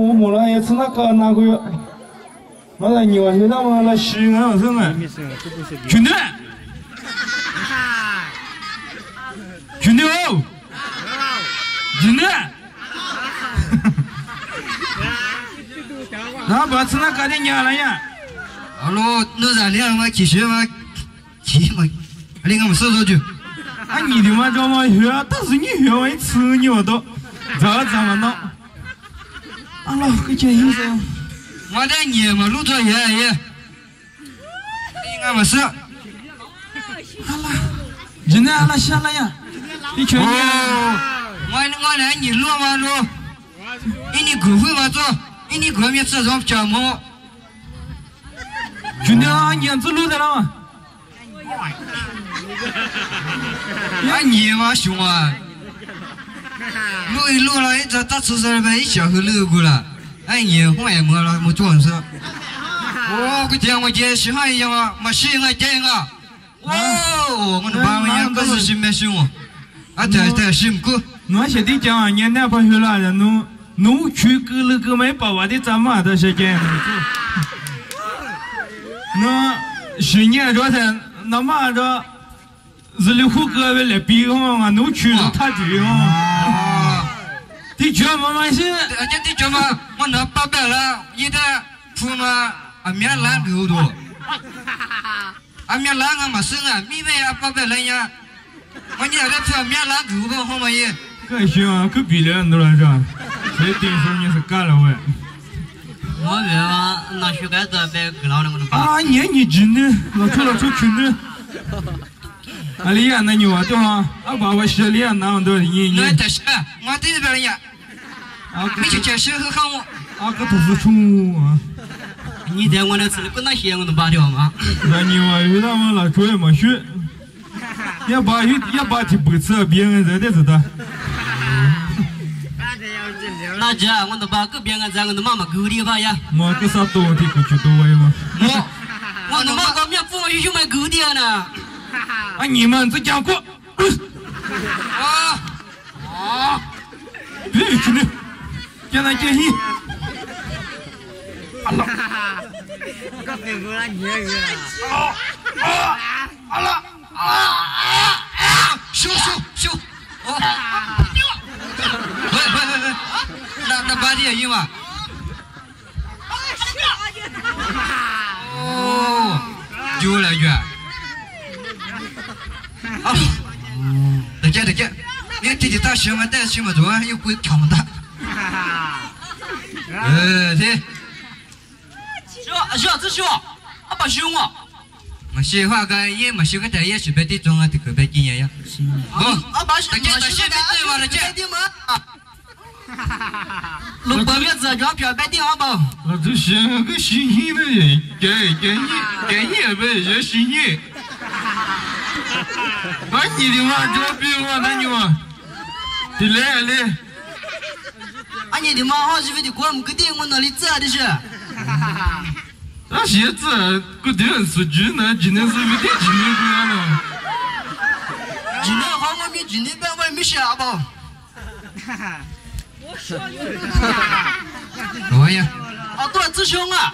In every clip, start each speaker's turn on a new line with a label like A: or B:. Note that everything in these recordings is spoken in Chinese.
A: 我摸了也吃那个那个，那来牛现在嘛来西安我什么？兄弟，兄弟哦，兄弟，那把吃那个的娘了呀？
B: 好喽，那咋的嘛？继续嘛，去嘛，你给我说句。
A: 啊，你的嘛叫嘛学，但是你学完吃你我都，这么弄？啊，老个建议是，
B: 我在你嘛，路途远也，你俺们是。
A: 好了，今天俺下来呀，你确定？
B: 我来你路嘛路，你股份嘛做，你国民这种项目。
A: 兄弟啊，你这路在哪嘛？
B: 呀，你嘛凶啊！路一路了，一直到出事呗，一小时路过了。哎，你我也没了，没做事。我个天，我姐喜欢一样啊，没喜欢这个。哦，我的爸妈也不是心没凶啊，啊，这辛苦。
A: 我现在讲，你那不学了，农区给那个没把我的咱妈的时间。那新年这才那嘛这。日里户哥为了比嘛，农区是他对嘛。的确嘛嘛是，
B: 的确嘛，我那八百了，一的出嘛，俺面蓝够多，俺面蓝俺嘛生啊，米呗啊八百了呀，我你那出面蓝够不好嘛也。
A: 可行啊，可比了都来着，谁听说你是干了喂？
C: 我别嘛，那学该这别给老娘们把。
A: 啊，你真的，那出去的。啊，你呀，那牛啊，对哈，啊，把我洗脸那都你。
B: 我这是，我这边呀，你去解释和看我。
A: 啊，个都是宠物啊。
C: 你在我那吃的跟那些我都拔掉嘛。
A: 那牛啊，有他们那出来没学，也把的不吃，别人在这知道。
C: 那这我都把个别人在我的妈妈狗的吧呀。
A: 我个啥多的过去多喂嘛。
C: 我的妈个面父母去买狗的呢。
A: 啊！你们这家伙，别去了，现在建议，好了，好了，
B: 修，喂，那把的赢嘛？哦，丢了远。啊，等下，你弟弟他学完带学嘛多，又不会挑嘛大。对。
C: 学，这学，啊不学我。
B: 我喜欢个也没学个带也学白的中啊，这个白经验呀。
C: 啊把学，
B: 等下对嘛了，这。
C: 路旁边这张票白的好不？
A: 我这是个新鲜的人，给你呗，也新鲜。啊，你的妈这比我那牛啊！来，
C: 啊你的妈好是为的光个电我那里这的是。
A: 那现在个电视剧呢，今天是为的今天过呢。
C: 今天好我们今天班我也没下吧。
B: 我呀。
C: 啊，对，志兄啊。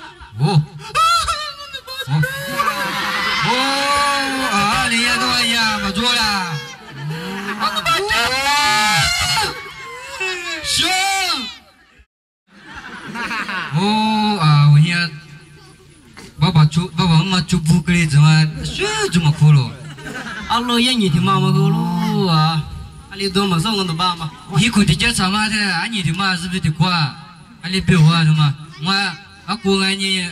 B: 啊，你也多呀，没做了。兄。我也，爸妈就不给你怎么，谁这么苦了？
C: 啊，老爷你的妈妈够了啊，你多么少我都爸嘛。
B: 你估计这什么的，你的妈是不是的瓜？你别话什么，我过你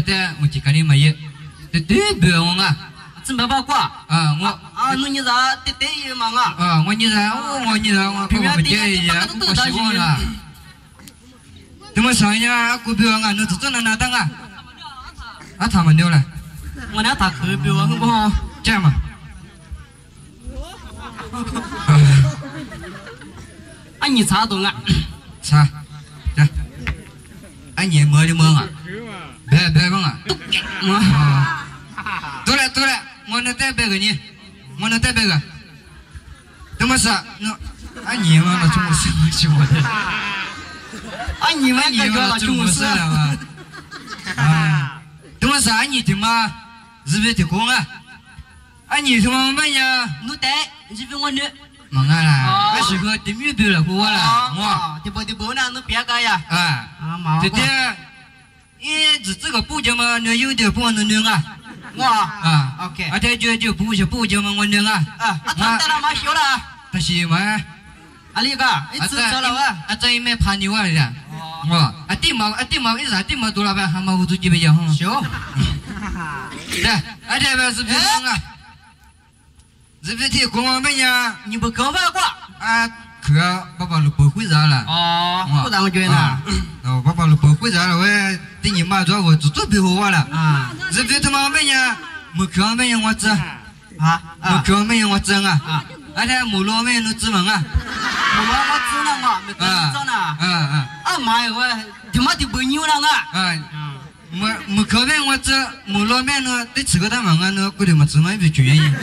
B: 在我就看你没有，对别我啊。
C: 真没八卦
B: 啊，
C: 你咋得一嘛啊？
B: 我平常不介意啊，我习惯了。怎么想呀？股票啊，那是真的拿当啊？啊，他们丢了。
C: 我俩打股票好不好？
B: 这样嘛。
C: 啊，你查懂啊？
B: 查，这，啊，你摸的摸啊？别碰啊！对了，我能带别个你，怎么是？那，啊你嘛，那怎么是我的？
C: 啊，你们感觉了中式
B: 了啊？等我啥你的嘛？是不是的工啊？啊，你他妈们呀？
C: 奴呆，是不是我女？
B: 忙啦，我是个地面表了，我啦，
C: 我。地包呢，侬别个呀？
B: 啊，对的。这个不叫嘛，你有点不能弄啊。
C: 我啊 ，OK。
B: 啊，这就不叫嘛，我弄啊。
C: 他带了马修了。
B: 他是嘛？
C: 啊，那个，一次走了哇。
B: 啊，这一面盘牛啊的。我啊，地毛，一啥地毛多了呗，还毛都几百样哈。
C: 修。
B: 对，啊，这边是不是啊？是不是听公安们呀？
C: 你不搞饭过？
B: 啊，可爸爸都不会啥了。
C: 哦，不然我觉得。
B: 哦，爸爸都不会啥了，我对你妈说，我做背后话了。
C: 啊，
B: 是不是他妈们呀？没看们呀，我这。
C: 啊，
B: 没看们呀，我真啊。啊，这母老们都知门啊。
C: 我知道我，没看到呢。啊妈呀，我他妈的不牛了啊！
B: 没看们我这母老们呢，得吃个大门啊，那过来嘛，只能一句言。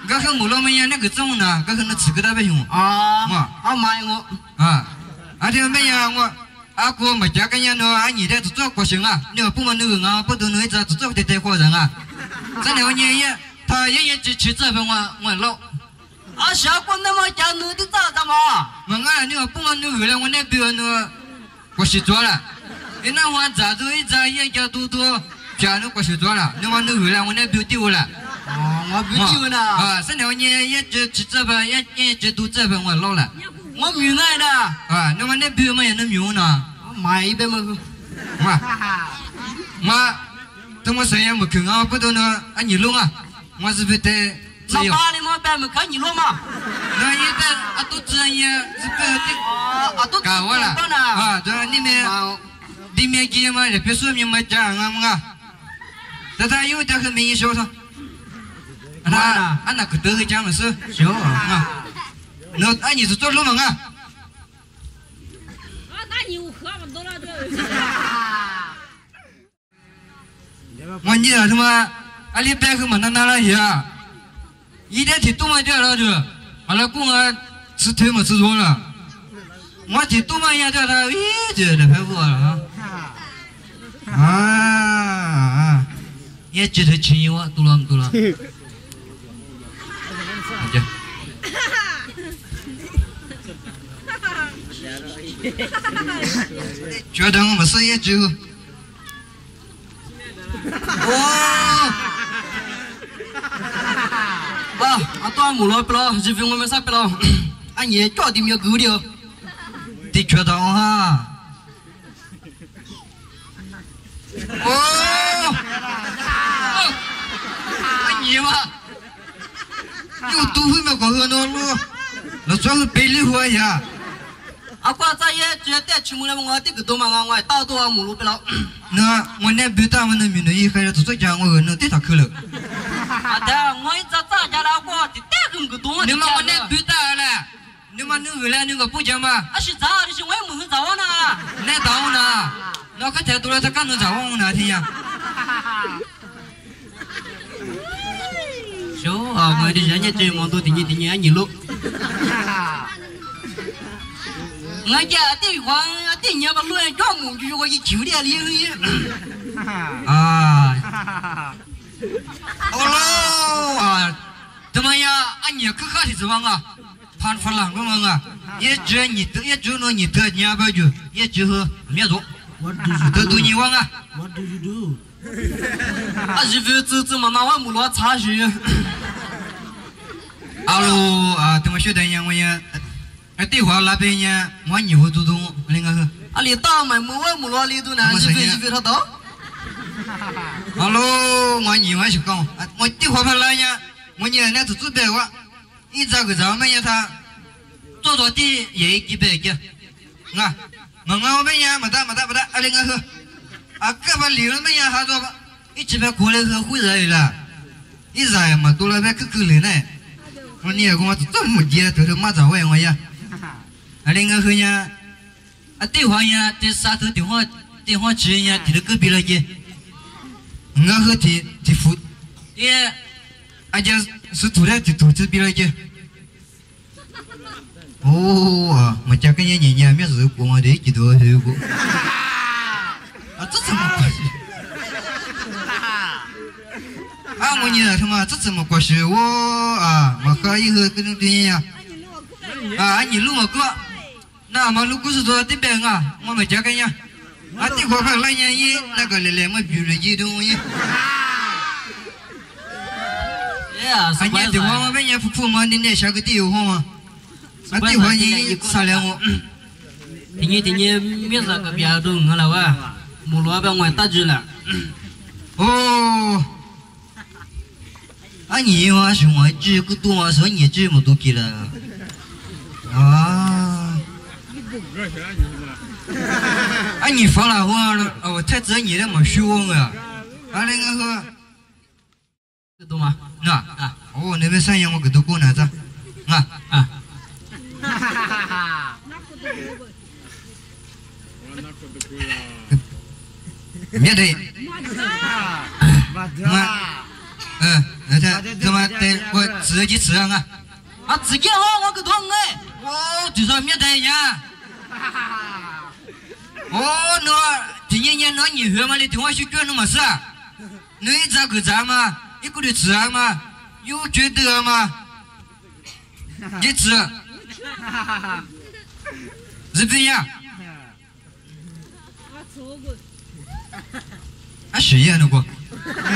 B: 刚和母老们呀，那个种呢，刚和那吃个大白熊。
C: 啊妈呀我。
B: 啊，这们呀我。阿哥没家个人呢，阿你在做国行啊，你不嘛那个啊，不都能一直做带货人啊？这两年也，他也去这边我老。
C: 啊，小姑那么讲，你的咋的嘛？
B: 我啊，你不嘛那个了，我那边呢，国行做了，你那我咋都一直也叫多，家那国行做了，你嘛那个了，我那边丢了。
C: 哦，我不丢呢。
B: 啊，这两年也去这边，也去都这边我老了。
C: 我明白的。
B: 啊，那么那边嘛也能明呢。
C: 妈一边嘛。
B: 妈，等我谁也没看啊，不懂呢，啊你弄啊，我是不是得？
C: 那爸的嘛，别没看你弄嘛。
B: 那也得啊，都这样，是不得？
C: 啊，都
B: 搞完了。啊，这里面给嘛，也别说明嘛讲啊，这他有点很明显说说。那可得个讲的是。
C: 行啊。
B: 那哎，你是做老忙啊？
D: 那你喝不多了这。
B: 我你他妈，阿里白个嘛拿了呀？一天天多嘛点了就，完了公安吃腿嘛吃多了，我天多嘛也叫他这排骨了啊！也觉得轻我多了。觉得我们事业就，
C: 多母老不了，这份我们啥不了，俺也叫的没有够的，
B: 的确的哈。你嘛，有都会没搞好那路，那算是背里活呀。
C: 阿瓜在也觉得去木来我这个多嘛我到多母路不了。
B: 那我那边他们那边的一开始做讲我那对他去了。
C: 啊的，我一直在家来我的带很个多。
B: 你们我那边打了，你们那个来那个不讲嘛？
C: 啊是咋的？是我也没很早呢。
B: 那早呢？那可太多了，他刚能早我那天呀。
C: 行啊，我的人家这么多的你你路。我家的话，的你把乱撞母就我一9点里。
B: 啊。哦啊，怎么样？俺你可看的怎么啊？盘发浪光啊！也觉你得，也觉你得你不就，也觉和灭族。得都你忘啊
C: ？What do you do？ 啊，是不这么拿我母老查询？
B: 阿鲁啊，怎么学的呀？我也。对话那边呢，我以后都懂，那个是。
C: 啊，你大买母老里头呢？是非他到。
B: 哈喽，我以为是讲，我对话不来呀，我呢那是做白话，一这个咱们呀他做的也几百个，啊，我们呀没得，啊那个是，啊各把理论们呀还做吧，一几百过来是会来了，一来嘛多了别可来呢，我呢跟我这么接，都是马早问我呀。啊，那个是呀，啊，对话呀，这啥头电话机呀，提到隔壁了去，我和提付，也，而且是突然提投资比了去，哦，我家跟人家没事过，我得几多事过。啊，这怎么关系？啊，我你他妈这怎么关系？我啊，我和一个跟对呀。啊，你录我哥，那么如果是说这边啊，我们家跟人。啊，这块块来年一那个来么比了一东西。
C: 哎呀，
B: 啊，你这我们人父母你那下个地方嘛？啊，这块你商量我。
C: 听你面上个别都我了哇，木老板我打住了。
B: 哦，啊，你嘛是我这个多少你这么多给了？啊。啊，你放了我了，我太知你那么凶啊！啊，那个，
C: 这懂吗？
B: 那啊，哦，那边山羊我给都过来着，啊啊。别的，那他怎么的？我自己吃啊！
C: 啊，自己好，我个懂哎。
B: 哦，就说别的呀。哦，那今年那你学嘛的电话去卷那么事，你咋个咋嘛？一个的吃嘛，有觉得嘛？你吃，是不呀？啊，是呀，那个，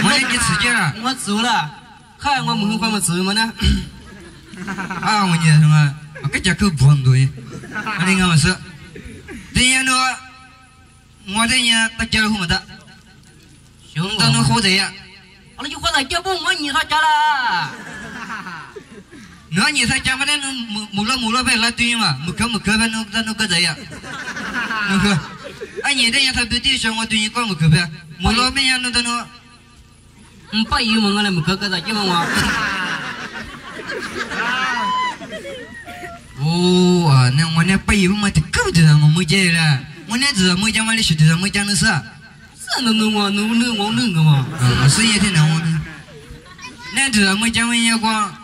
B: 我也吃去了。
C: 我走了，看我们会么走么呢？
B: 啊，我你什么？我这家可不很多耶，我那个是，今年呢？我这呢，大家伙么的，兄弟能好在呀？
C: 我那就回来叫不我你他家了。
B: 那你他家嘛的，木了呗，来对嘛，木可呗，那个在呀？那个，哎，你这样他对对象我对你讲木可呗，木了呗呀，那都那。
C: 把油嘛，我来木可在叫我。
B: 哦啊，那我那把油嘛的够的嘛，没见了。我那只没讲嘛的，实际上没讲的是。
C: 是能我能个嘛？
B: 啊，是也挺能我的。那只没讲完也光，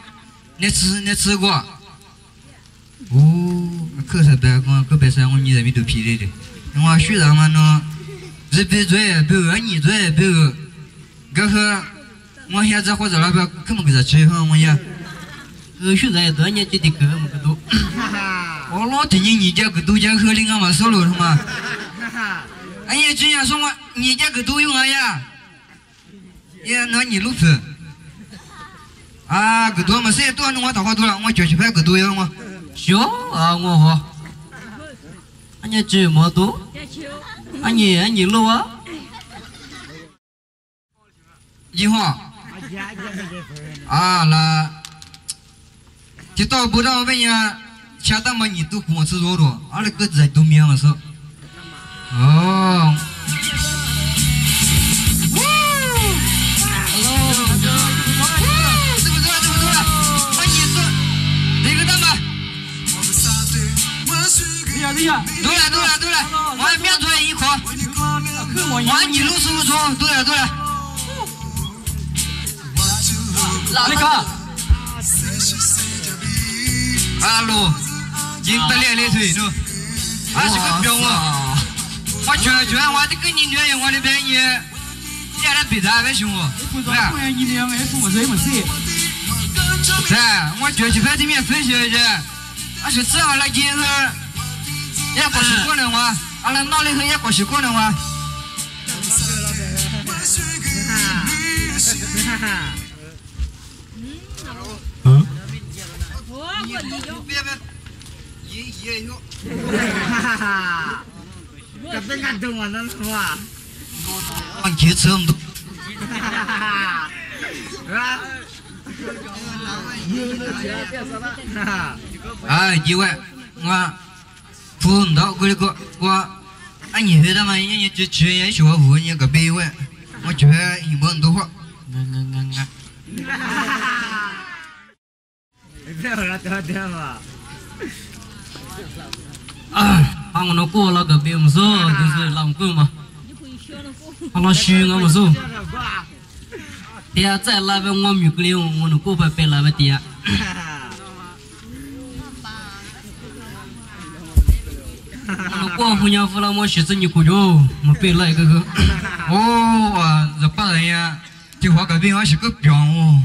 B: 你吃过。哦，可是别光，可别说我你这边都皮的的。我学生嘛呢，是别做，别你做，别个和我现在或者那边根本给他吃饭我也。
C: 学在多年级的个么个多。
B: 我老听你家个都家喝的俺嘛收了是吗？哎呀，这样说我你家个都用啊呀？呀，那你录分啊？个多嘛，谁多我打话多了，我叫去拍个多用吗？
C: 行啊，我好。俺家这么多，俺你录啊？
B: 一号啊，那就到不到问呀？下单嘛，你都光吃多多，俺那个在都面嘛是。哦。对了，我面出来一颗，我你录是不错，对了。
C: 哪里个？
B: 啊录，你得练腿喏，俺是个彪啊！我觉我这跟你女人我那边也来比赛呗，兄弟。
A: 你两个是我这么事？
B: 在，我就去拍对面分析去，俺是这样来结合。也过习惯了哇，俺那脑里头也过习惯了哇。
A: 嗯。
B: 别，也有。
C: 这不敢动我能说啊？
B: 我节奏都。啊，几位，我。不到个我，俺你回他妈人家就吃人小户，人家个别位，我觉得一般多话。
C: 啊，把我那过了个别么说，就是浪够嘛。把那虚我么说。爹在那边我米个零，我那过百来个爹。我过户娘夫了，我写着你过哟，我背来个个。
B: 哦啊，这把人呀，这话改变我是个表哦，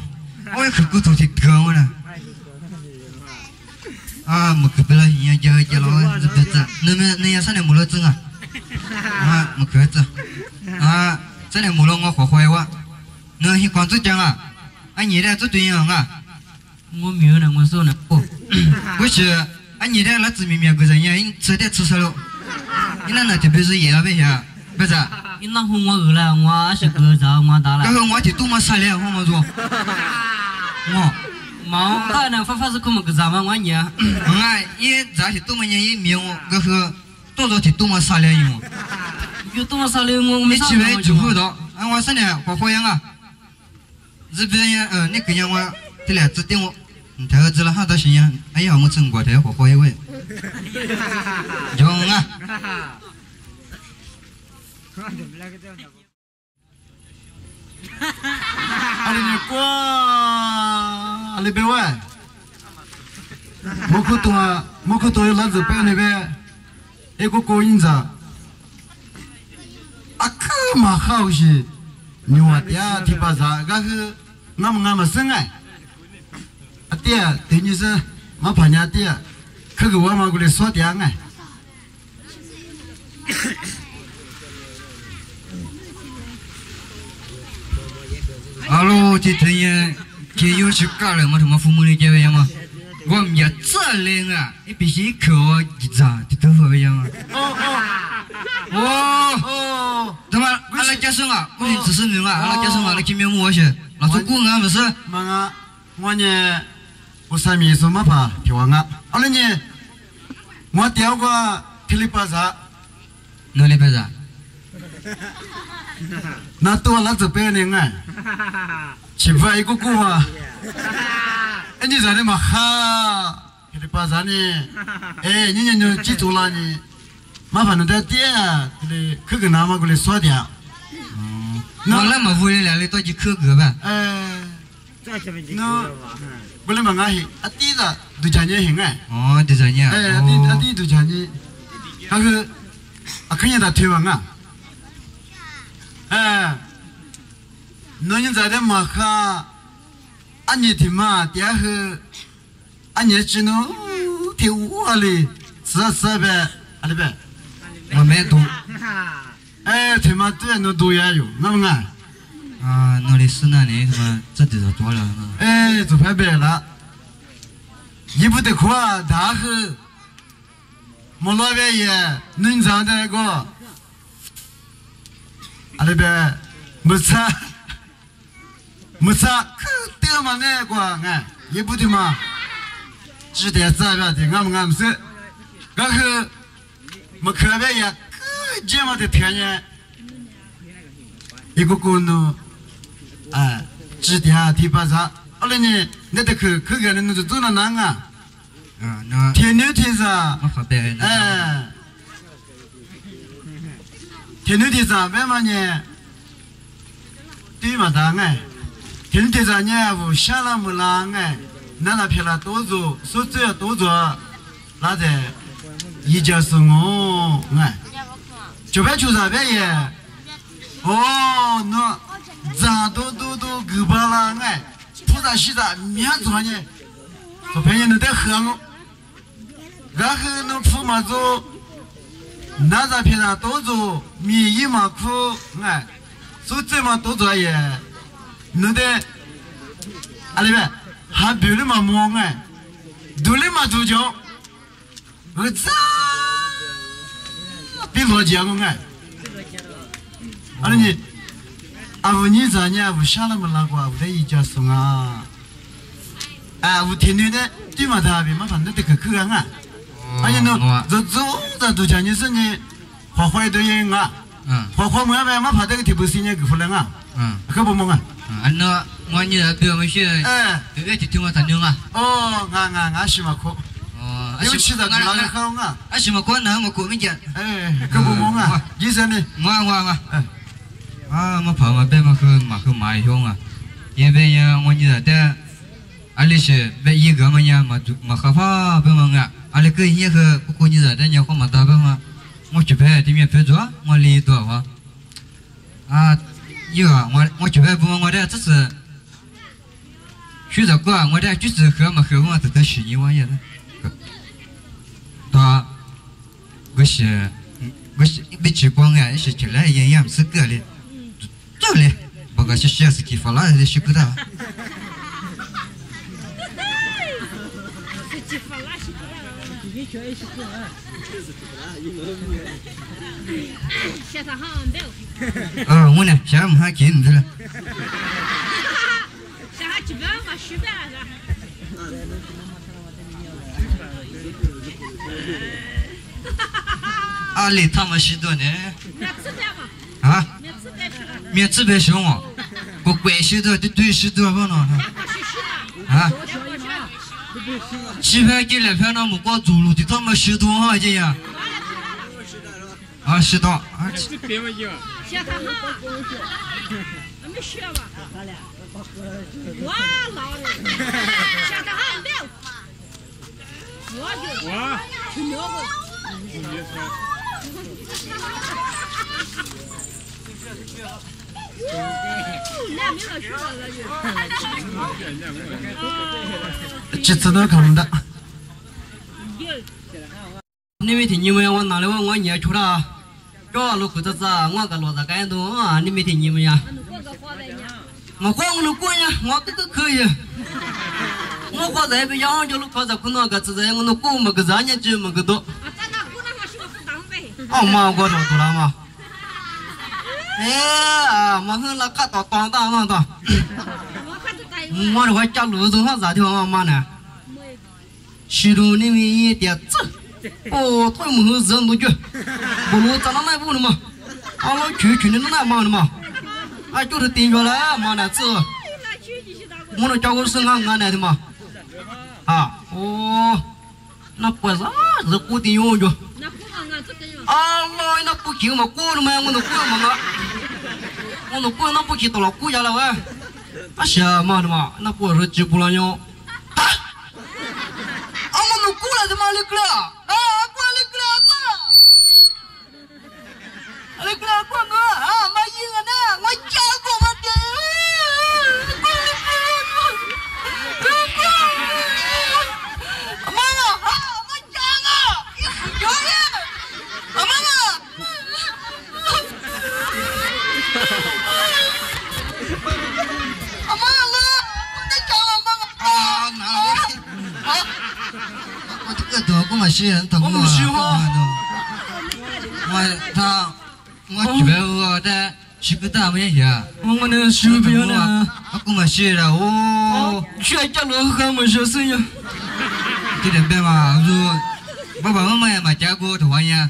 B: 我也可骨头的得我了。啊，我可不了，人家了，这别子，那也三年没了挣啊。啊，我可子，啊，三年没了我坏我，那些广州讲啊，你的这对样啊。
C: 我没有呢，我说呢，哦，
B: 不是，你的那子明明个人呀，你吃的吃啥了？你那特别是野了别下，不是？
C: 你那会我饿了，我是个着我打了。
B: 刚刚我去多么善良，好么做？我，
C: 毛，他那发是可么个着嘛我你啊？
B: 也咱是多么年一名我，个是多少去多么善良用？
C: 有多么善良我没
B: 去呗，就不到，我三年花样啊，这边呀，你跟人我。这俩指定我，他儿子了好多心呀！哎呀，我真过台火火一位，中啊！
E: 阿里你过，阿里别问，莫可多有老子背那边，一个过瘾子，啊可嘛好些，你话爹提巴啥，那是俺们生哎。啊爹，等于是我怕人爹，可个我嘛过来说爹哎。
B: 阿罗，这天呀，这有去干了嘛？他妈父母的结婚嘛？我们家这人啊，你必须靠我一扎的头发一样啊！哦，他妈，阿拉家生啊，我是只是人啊，阿拉家生啊，那见面我些，那做工啊不是？
E: 妈啊，我呢。我上面说嘛怕听话啊，阿拉呢，我调过噼里啪嚓，
B: 哪里啪嚓？
E: 那多了这边人哎，欺负一个个嘛，哎你咋的嘛哈，噼里啪嚓呢？哎，你就记住了呢，麻烦你在店去跟他们过来说掉。
B: 那么回来了，到去客个呗？
E: 那。不能嘛，阿弟子都讲你行哎。
B: 哦，都讲你。
E: 哎，阿弟都讲你，那个阿看见他推完啊。哎，那你在这嘛哈？俺你听嘛，第二个，俺你只能听我的，是呗，阿里呗。
B: 我没读。
E: 哎，听嘛对，那读也有，那么啊。
B: 啊，那里是那里什么这地方多了呢？
E: 哎，就拍白了，一不得夸，大河，莫老边也能长的个，阿里边没差，可得嘛那个哎，也不得嘛，只得这边的俺们是，然后没可别也可这么的天呢，一个个呢。哎，指点提拔啥？后来呢，那得去个人那就走了难啊。
B: 那
E: 天牛天上，
B: 哎，
E: 天牛天上为嘛呢？对嘛大哎，天牛天上呢，我想了没啦哎，那偏了多做，说只要多做，那在一家是我哎，就别求啥别也，哦那。咋都够巴了哎，菩萨西萨面做呢，做朋友都得喝我，然后那父母做，那咱平常多做米一嘛苦哎，所以这么多做也，那得，阿里边还别的嘛忙哎，都的嘛做叫，我咋，别乱讲我哎，阿里你。啊，我你这呢？我想了没那个，我在一家送啊。啊，我天天的对嘛他别嘛，反正得去啊。而且呢，这走这都讲你是你花一堆人啊。花没办法，怕这个提不起呢，给回来啊。可不忙啊。
B: 那我你那表妹些，别去听我谈牛啊。
E: 哦，俺喜欢喝。哦，有吃的就拿来喝啊。
B: 俺喜欢喝那么过没见。
E: 哎，可不忙啊。医生呢？
B: 我。啊，我怕我别嘛去买凶啊，因为呀，我你的，阿里是别一个嘛呀，嘛合法别嘛啊。阿里个也个不过你在人家话嘛大吧嘛，我去拍对面拍着，我离多哇，啊，有啊，我去拍不我这只是，学着过，我这就是喝嘛喝我这都是一万元的，他，我是没吃光啊，是起来营养是个嘞，走嘞，不过是些是给发了的是个的。
D: 现在好像没有。
B: 我呢，现在我还给你的了。
D: 现在基本上10倍了。
B: 阿里他们许多呢？啊？免吃白熊啊？我怪许多，对许多不呢？啊？7块给2块，那么光走路的他们10多哈这样。啊，10多。啊。
D: 现在哈，没学吧？哇，老了。现在哈没有。我就去苗子。
E: 这次都看不到。
C: 你没听你们我哪里我也出了，这路口子我个骡子干多啊！你没听你们呀？我花我能过呀，我这个可以。我花在边养就路花在可那个子在我能过么个3年就么个多。哦妈，我找到了嘛。哎，马上那看到当当当。我这块家路中上咋条妈呢？西路那边一点子，哦，他们是人多久？不如咱那买不了嘛？啊，我去年那买的嘛，啊，就是订下来妈的这，我那家伙是俺来的嘛，啊，哦，那不是是固定用的。啊，我那不行嘛，过了嘛，我都过嘛，我都过那不去到了过下来喂，啊是嘛的嘛，那不是几不了用。我过来的嘛，你过来，啊，过来过来过来，你过来过来啊，妈赢了呢，我家过嘛的，妈妈啊，我家啊，有人，妈妈，妈妈，我在家了，妈妈啊，哪里？啊。这多个嘛是，多个嘛，我觉得我的是个大没呀，我那是不要呢，我嘛是了，哦，学家老汉嘛是谁呀？这点别嘛，说爸爸妈妈嘛家过头呀，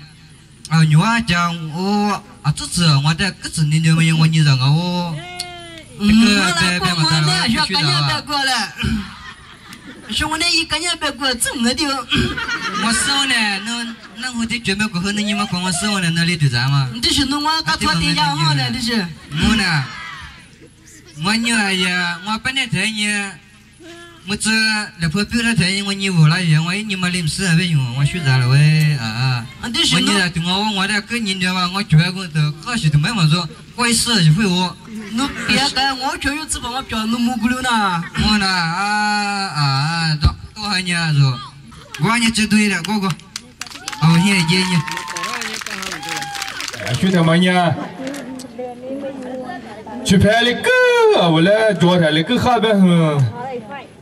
C: 啊，你娃讲我啊，这次我的个子你没我你让我，这个别嘛，他了，学的过来。说我那一个人别过这么的，我手呢，那我得准备过后，那你们管我手呢，那里对咱嘛？这是弄我搞错地方好了，这是。我呢，我女儿呀，我本来在呢，我这老婆表了在我女儿了呀，我你们临时还用我学咋了喂啊？我女儿对我的个人的话，我全部都可惜都没么说，怪事就会我。你别干，我全有吃饱，我表弄蘑菇了呢。我呢多少年了？我你这对了，哥哥。哦，爷。
A: 兄弟们呀，去拍那个，我来昨天那个哈边哼，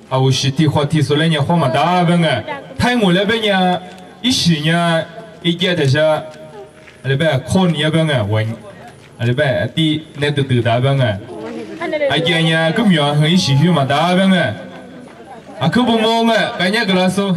A: 啊，我是地话提出来呢，花么大边个，太我那边呢，10年一届的是，那边考你那边个问。那边地那都大边个，啊，今年个苗很喜欢嘛大边个，啊，可不忙个，感觉个老手。